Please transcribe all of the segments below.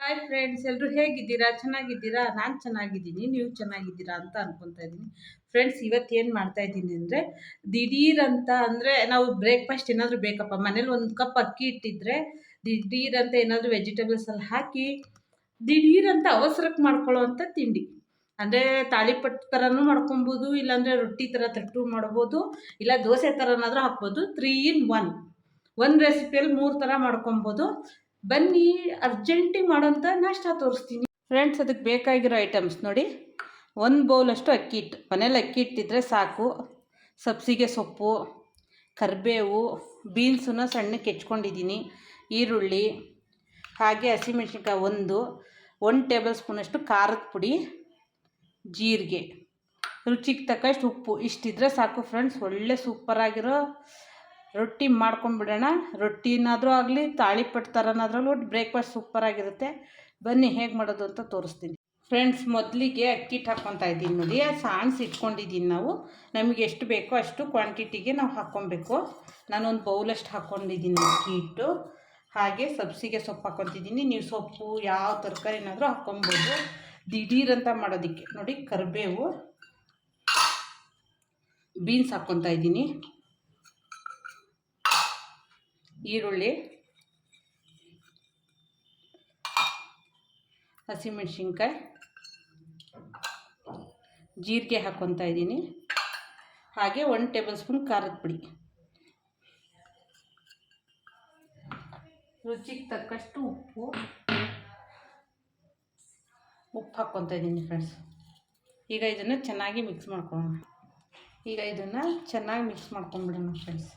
Hi friends, ಎಲ್ಲರೂ ಹೇಗಿದ್ದೀರಾ? ಚೆನ್ನಾಗಿದ್ದೀರಾ? ನಾನು ಚೆನ್ನಾಗಿದ್ದೀನಿ, ನೀವು ಚೆನ್ನಾಗಿದ್ದೀರಾ ಅಂತ ಅನ್ಕೊತಾ ಇದ್ದೀನಿ. ಫ್ರೆಂಡ್ಸ್, ಇವತ್ತು ಏನು ಮಾಡ್ತಾ ಇದ್ದೀನಿ ಅಂದರೆ, ದಿಢೀರಂತ ಅಂದರೆ ನಾವು ಬ್ರೇಕ್ಫಾಸ್ಟ್ ಏನಾದರೂ ಬೇಕಪ್ಪ, ಮನೇಲಿ ಒಂದು ಕಪ್ ಅಕ್ಕಿ ಇಟ್ಟಿದ್ರೆ ದಿಢೀರಂತ ಏನಾದರೂ ವೆಜಿಟೇಬಲ್ಸ್ ಅಲ್ಲಿ ಹಾಕಿ ದಿಢೀರಂತ ಅವಸರಕ್ಕೆ ಮಾಡ್ಕೊಳ್ಳೋ ಅಂಥ ತಿಂಡಿ. ಅಂದರೆ ತಾಳಿಪಟ್ಟು ಥರನೂ ಮಾಡ್ಕೊಬೋದು, ಇಲ್ಲಾಂದರೆ ರೊಟ್ಟಿ ಥರ ತಟ್ಟು ಮಾಡ್ಬೋದು, ಇಲ್ಲ ದೋಸೆ ಥರನಾದರೂ ಹಾಕ್ಬೋದು. 3 in 1 ಒಂದು ರೆಸಿಪಿಯಲ್ಲಿ 3 ಥರ ಮಾಡ್ಕೊಬೋದು. ಬನ್ನಿ, ಅರ್ಜೆಂಟಿಗೆ ಮಾಡೋಂಥ ನಾಷ್ಟ ತೋರಿಸ್ತೀನಿ. ಫ್ರೆಂಡ್ಸ್, ಅದಕ್ಕೆ ಬೇಕಾಗಿರೋ ಐಟಮ್ಸ್ ನೋಡಿ. 1 ಬೌಲಷ್ಟು ಅಕ್ಕಿ ಹಿಟ್ಟು, ಮನೇಲಿ ಅಕ್ಕಿ ಇಟ್ಟಿದ್ರೆ ಸಾಕು. ಸಬ್ಸಿಗೆ ಸೊಪ್ಪು, ಕರಿಬೇವು, ಬೀನ್ಸನ್ನ ಸಣ್ಣಕ್ಕೆ ಹೆಚ್ಕೊಂಡಿದ್ದೀನಿ, ಈರುಳ್ಳಿ, ಹಾಗೆ ಹಸಿಮೆಣ್ಸಿನ್ಕಾಯಿ 1 ಟೇಬಲ್ ಸ್ಪೂನಷ್ಟು ಖಾರದ ಪುಡಿ, ಜೀರಿಗೆ, ರುಚಿಗೆ ತಕ್ಕಷ್ಟು ಉಪ್ಪು. ಇಷ್ಟಿದ್ರೆ ಸಾಕು ಫ್ರೆಂಡ್ಸ್. ಒಳ್ಳೆ ಸೂಪರಾಗಿರೋ ರೊಟ್ಟಿ ಮಾಡ್ಕೊಂಡ್ಬಿಡೋಣ. ರೊಟ್ಟಿನಾದರೂ ಆಗಲಿ, ತಾಳಿಪಟ್ಟು ಥರನಾದ್ರೂ ಒಟ್ಟು ಬ್ರೇಕ್ಫಾಸ್ಟ್ ಸೂಪರಾಗಿರುತ್ತೆ. ಬನ್ನಿ ಹೇಗೆ ಮಾಡೋದು ಅಂತ ತೋರಿಸ್ತೀನಿ. ಫ್ರೆಂಡ್ಸ್, ಮೊದಲಿಗೆ ಅಕ್ಕಿ ಹಿಟ್ಟು ಹಾಕ್ಕೊತಾ ಇದ್ದೀನಿ ನೋಡಿ. ಸಾಣಿಸಿ ಇಟ್ಕೊಂಡಿದ್ದೀನಿ. ನಮಗೆ ಎಷ್ಟು ಬೇಕೋ ಅಷ್ಟು ಕ್ವಾಂಟಿಟಿಗೆ ನಾವು ಹಾಕ್ಕೊಬೇಕು. ನಾನೊಂದು ಬೌಲಷ್ಟು ಹಾಕ್ಕೊಂಡಿದ್ದೀನಿ ಅಕ್ಕಿ ಹಿಟ್ಟು. ಹಾಗೆ ಸಬ್ಸಿಗೆ ಸೊಪ್ಪು ಹಾಕ್ಕೊತಿದ್ದೀನಿ. ನೀವು ಸೊಪ್ಪು ಯಾವ ತರಕಾರಿನಾದರೂ ಹಾಕ್ಕೊಬೋದು ದಿಢೀರಂತ ಮಾಡೋದಕ್ಕೆ. ನೋಡಿ, ಕರಿಬೇವು, ಬೀನ್ಸ್ ಹಾಕ್ಕೊತಾ ಇದ್ದೀನಿ, ಈರುಳ್ಳಿ, ಹಸಿಮೆಣ್ಸಿನ್ಕಾಯಿ, ಜೀರಿಗೆ ಹಾಕ್ಕೊತಾ ಇದ್ದೀನಿ. ಹಾಗೆ 1 ಟೇಬಲ್ ಸ್ಪೂನ್ ಖಾರದ ಪುಡಿ, ರುಚಿಗೆ ತಕ್ಕಷ್ಟು ಉಪ್ಪು ಹಾಕ್ಕೊತಾ ಇದ್ದೀನಿ ಫ್ರೆಂಡ್ಸ್. ಈಗ ಇದನ್ನು ಚೆನ್ನಾಗಿ ಮಿಕ್ಸ್ ಮಾಡ್ಕೊಳ್ಳೋಣ. ಮಾಡ್ಕೊಂಡ್ಬಿಡೋಣ ಫ್ರೆಂಡ್ಸ್.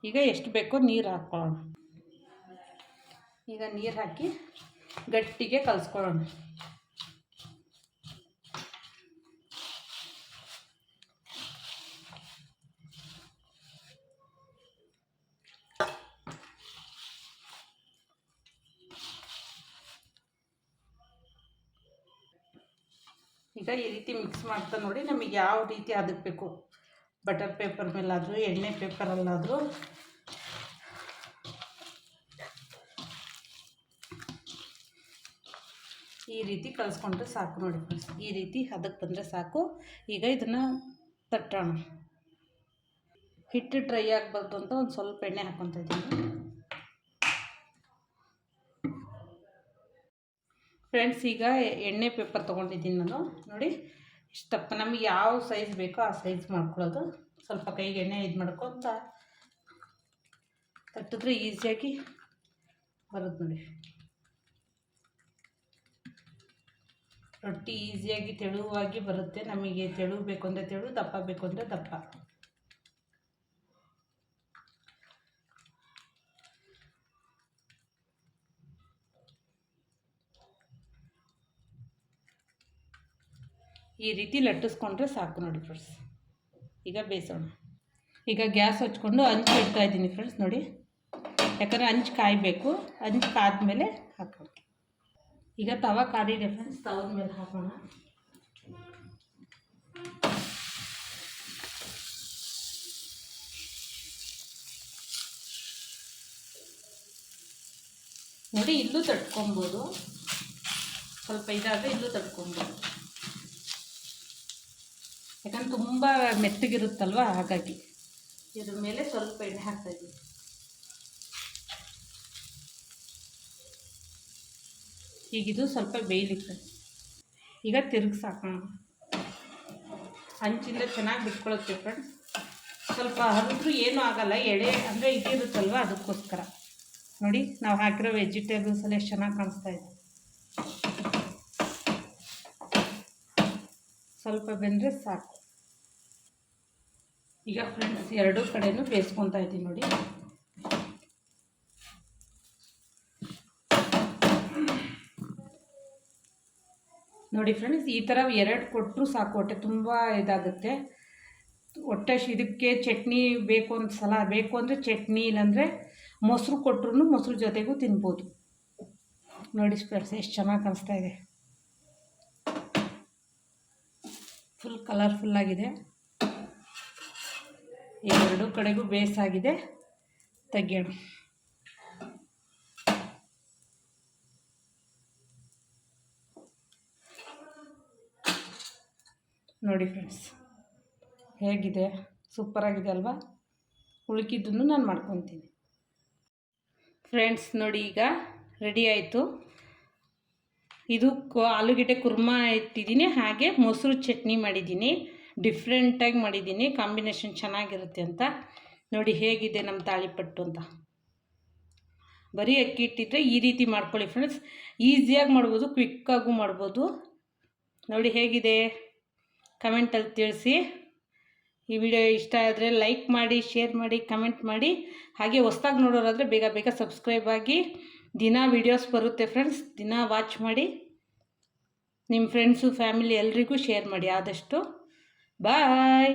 ಈಗ ಎಷ್ಟು ಬೇಕೋ ನೀರು ಹಾಕ್ಕೊಳ್ಳೋಣ. ಈಗ ನೀರು ಹಾಕಿ ಗಟ್ಟಿಗೆ ಕಲಿಸ್ಕೊಳ್ಳೋಣ. ಈಗ ಈ ರೀತಿ ಮಿಕ್ಸ್ ಮಾಡ್ತಾ ನೋಡಿ, ನಮಗೆ ಯಾವ ರೀತಿ ಅದಕ್ಕೆ ಬೇಕು, ಬಟರ್ ಪೇಪರ್ ಮೇಲಾದರೂ ಎಣ್ಣೆ ಪೇಪರಲ್ಲಾದರೂ ಈ ರೀತಿ ಕಲಿಸ್ಕೊಂಡ್ರೆ ಸಾಕು ನೋಡಿ ಫ್ರೆಂಡ್ಸ್. ಈ ರೀತಿ ಅದಕ್ಕೆ ಬಂದರೆ ಸಾಕು. ಈಗ ಇದನ್ನು ತಟ್ಟೋಣ. ಹಿಟ್ಟು ಡ್ರೈ ಆಗಬಾರ್ದು ಅಂತ ಒಂದು ಸ್ವಲ್ಪ ಎಣ್ಣೆ ಹಾಕ್ಕೊತಾ ಇದ್ದೀನಿ ಫ್ರೆಂಡ್ಸ್. ಈಗ ಎಣ್ಣೆ ಪೇಪರ್ ತೊಗೊಂಡಿದ್ದೀನಿ ನಾನು ನೋಡಿ. ಇಷ್ಟಪ್ಪ ನಮಗೆ ಯಾವ ಸೈಜ್ ಬೇಕೋ ಆ ಸೈಜ್ ಮಾಡ್ಕೊಳ್ಳೋದು. ಸ್ವಲ್ಪ ಕೈಗೆ ಎಣ್ಣೆ ಮಾಡ್ಕೊತ ತಟ್ಟಿದ್ರೆ ಈಸಿಯಾಗಿ ಬರುತ್ತೆ ನೋಡಿ. ರೊಟ್ಟಿ ಈಸಿಯಾಗಿ ತೆಳುವಾಗಿ ಬರುತ್ತೆ. ನಮಗೆ ತೆಳು ಬೇಕು ಅಂದರೆ ತೆಳು, ದಪ್ಪ ಬೇಕು ಅಂದರೆ ದಪ್ಪ. ಈ ರೀತಿ ಲಟ್ಟಿಸ್ಕೊಂಡ್ರೆ ಸಾಕು ನೋಡಿ ಫ್ರೆಂಡ್ಸ್. ಈಗ ಬೇಯಿಸೋಣ. ಈಗ ಗ್ಯಾಸ್ ಹಚ್ಕೊಂಡು ಹಂಚು ಇಡ್ತಾ ಇದ್ದೀನಿ ಫ್ರೆಂಡ್ಸ್ ನೋಡಿ. ಯಾಕಂದರೆ ಹಂಚು ಕಾಯಬೇಕು. ಹಂಚು ಕಾದ್ಮೇಲೆ ಹಾಕೋಣ. ಈಗ ತವ ಕಾದಿದೆ ಫ್ರೆಂಡ್ಸ್, ತವದ ಮೇಲೆ ಹಾಕೋಣ. ನೋಡಿ, ಇಲ್ಲೂ ತಟ್ಕೊಬೋದು. ಸ್ವಲ್ಪ ಇದಾದರೆ ಇಲ್ಲೂ ತಟ್ಕೊಬೋದು. ಯಾಕಂದ್ರೆ ತುಂಬ ಮೆತ್ತಗಿರುತ್ತಲ್ವ, ಹಾಗಾಗಿ ಇದ್ರ ಮೇಲೆ ಸ್ವಲ್ಪ ಎಣ್ಣೆ ಹಾಕ್ತಾಯಿದ್ದೀನಿ. ಈಗಿದು ಸ್ವಲ್ಪ ಬೇಯಲಿಕ್ಕೆ. ಈಗ ತಿರುಗಿಸಾಕೋಣ. ಹಂಚಿಂದ ಚೆನ್ನಾಗಿ ಬಿಟ್ಕೊಳ್ಳುತ್ತೆ ಫ್ರೆಂಡ್ಸ್. ಸ್ವಲ್ಪ ಹರಿದ್ರೂ ಏನೂ ಆಗಲ್ಲ, ಎಳೆ ಅಂದರೆ ಇದಿರುತ್ತಲ್ವ, ಅದಕ್ಕೋಸ್ಕರ. ನೋಡಿ, ನಾವು ಹಾಕಿರೋ ವೆಜಿಟೇಬಲ್ಸ್ ಎಲ್ಲ ಎಷ್ಟು ಚೆನ್ನಾಗಿ ಕಾಣಿಸ್ತಾ ಇದೆ. ಸ್ವಲ್ಪ ಬೆಂದರೆ ಸಾಕು. ಈಗ ಫ್ರೆಂಡ್ಸ್, ಎರಡೂ ಕಡೆಯೂ ಬೇಯಿಸ್ಕೊತಾ ಇದ್ದೀನಿ ನೋಡಿ. ನೋಡಿ ಫ್ರೆಂಡ್ಸ್, ಈ ಥರ 2 ಕೊಟ್ಟರು ಸಾಕು. ಹೊಟ್ಟೆ ತುಂಬ ಇದಾಗುತ್ತೆ. ಹೊಟ್ಟೆ ಇದಕ್ಕೆ ಚಟ್ನಿ ಬೇಕು ಅಂದರೆ ಚಟ್ನಿ, ಇಲ್ಲಾಂದರೆ ಮೊಸರು ಕೊಟ್ಟರು ಮೊಸರು ಜೊತೆಗೂ ತಿನ್ಬೋದು. ನೋಡಿ ಫ್ರೆಂಡ್ಸ್, ಎಷ್ಟು ಚೆನ್ನಾಗಿ ಕಾಣಿಸ್ತಾ ಇದೆ. ಫುಲ್ ಕಲರ್ಫುಲ್ಲಾಗಿದೆ. ಎರಡು ಕಡೆಗೂ ಬೇಸಾಗಿದೆ, ತೆಗೆಯೋಣ. ನೋಡಿ ಫ್ರೆಂಡ್ಸ್ ಹೇಗಿದೆ, ಸೂಪರಾಗಿದೆ ಅಲ್ವಾ? ಉಳ್ಕಿದ್ದನ್ನು ನಾನು ಮಾಡ್ಕೊತೀನಿ ಫ್ರೆಂಡ್ಸ್. ನೋಡಿ ಈಗ ರೆಡಿ ಆಯಿತು. ಇದು ಆಲೂಗೆಡ್ಡೆ ಕುರ್ಮಾ ಇಟ್ಟಿದ್ದೀನಿ, ಹಾಗೆ ಮೊಸರು ಚಟ್ನಿ ಮಾಡಿದ್ದೀನಿ. ಡಿಫ್ರೆಂಟಾಗಿ ಮಾಡಿದ್ದೀನಿ, ಕಾಂಬಿನೇಷನ್ ಚೆನ್ನಾಗಿರುತ್ತೆ ಅಂತ. ನೋಡಿ ಹೇಗಿದೆ ನಮ್ಮ ತಾಳಿಪಟ್ಟು ಅಂತ. ಬರೀ ಅಕ್ಕಿ ಇಟ್ಟಿದ್ರೆ ಈ ರೀತಿ ಮಾಡ್ಕೊಳ್ಳಿ ಫ್ರೆಂಡ್ಸ್, ಈಸಿಯಾಗಿ ಮಾಡ್ಬೋದು, ಕ್ವಿಕ್ಕಾಗೂ ಮಾಡ್ಬೋದು. ನೋಡಿ ಹೇಗಿದೆ, ಕಮೆಂಟಲ್ಲಿ ತಿಳಿಸಿ. ಈ ವಿಡಿಯೋ ಇಷ್ಟ ಆದರೆ ಲೈಕ್ ಮಾಡಿ, ಶೇರ್ ಮಾಡಿ, ಕಮೆಂಟ್ ಮಾಡಿ. ಹಾಗೆ ಹೊಸ್ದಾಗಿ ನೋಡೋರಾದರೆ ಬೇಗ ಬೇಗ ಸಬ್ಸ್ಕ್ರೈಬ್ ಆಗಿ. ದಿನ ವೀಡಿಯೋಸ್ ಬರುತ್ತೆ ಫ್ರೆಂಡ್ಸ್, ದಿನ ವಾಚ್ ಮಾಡಿ. ನಿಮ್ಮ ಫ್ರೆಂಡ್ಸು ಫ್ಯಾಮಿಲಿ ಎಲ್ರಿಗೂ ಶೇರ್ ಮಾಡಿ ಆದಷ್ಟು. ಬಾಯ್.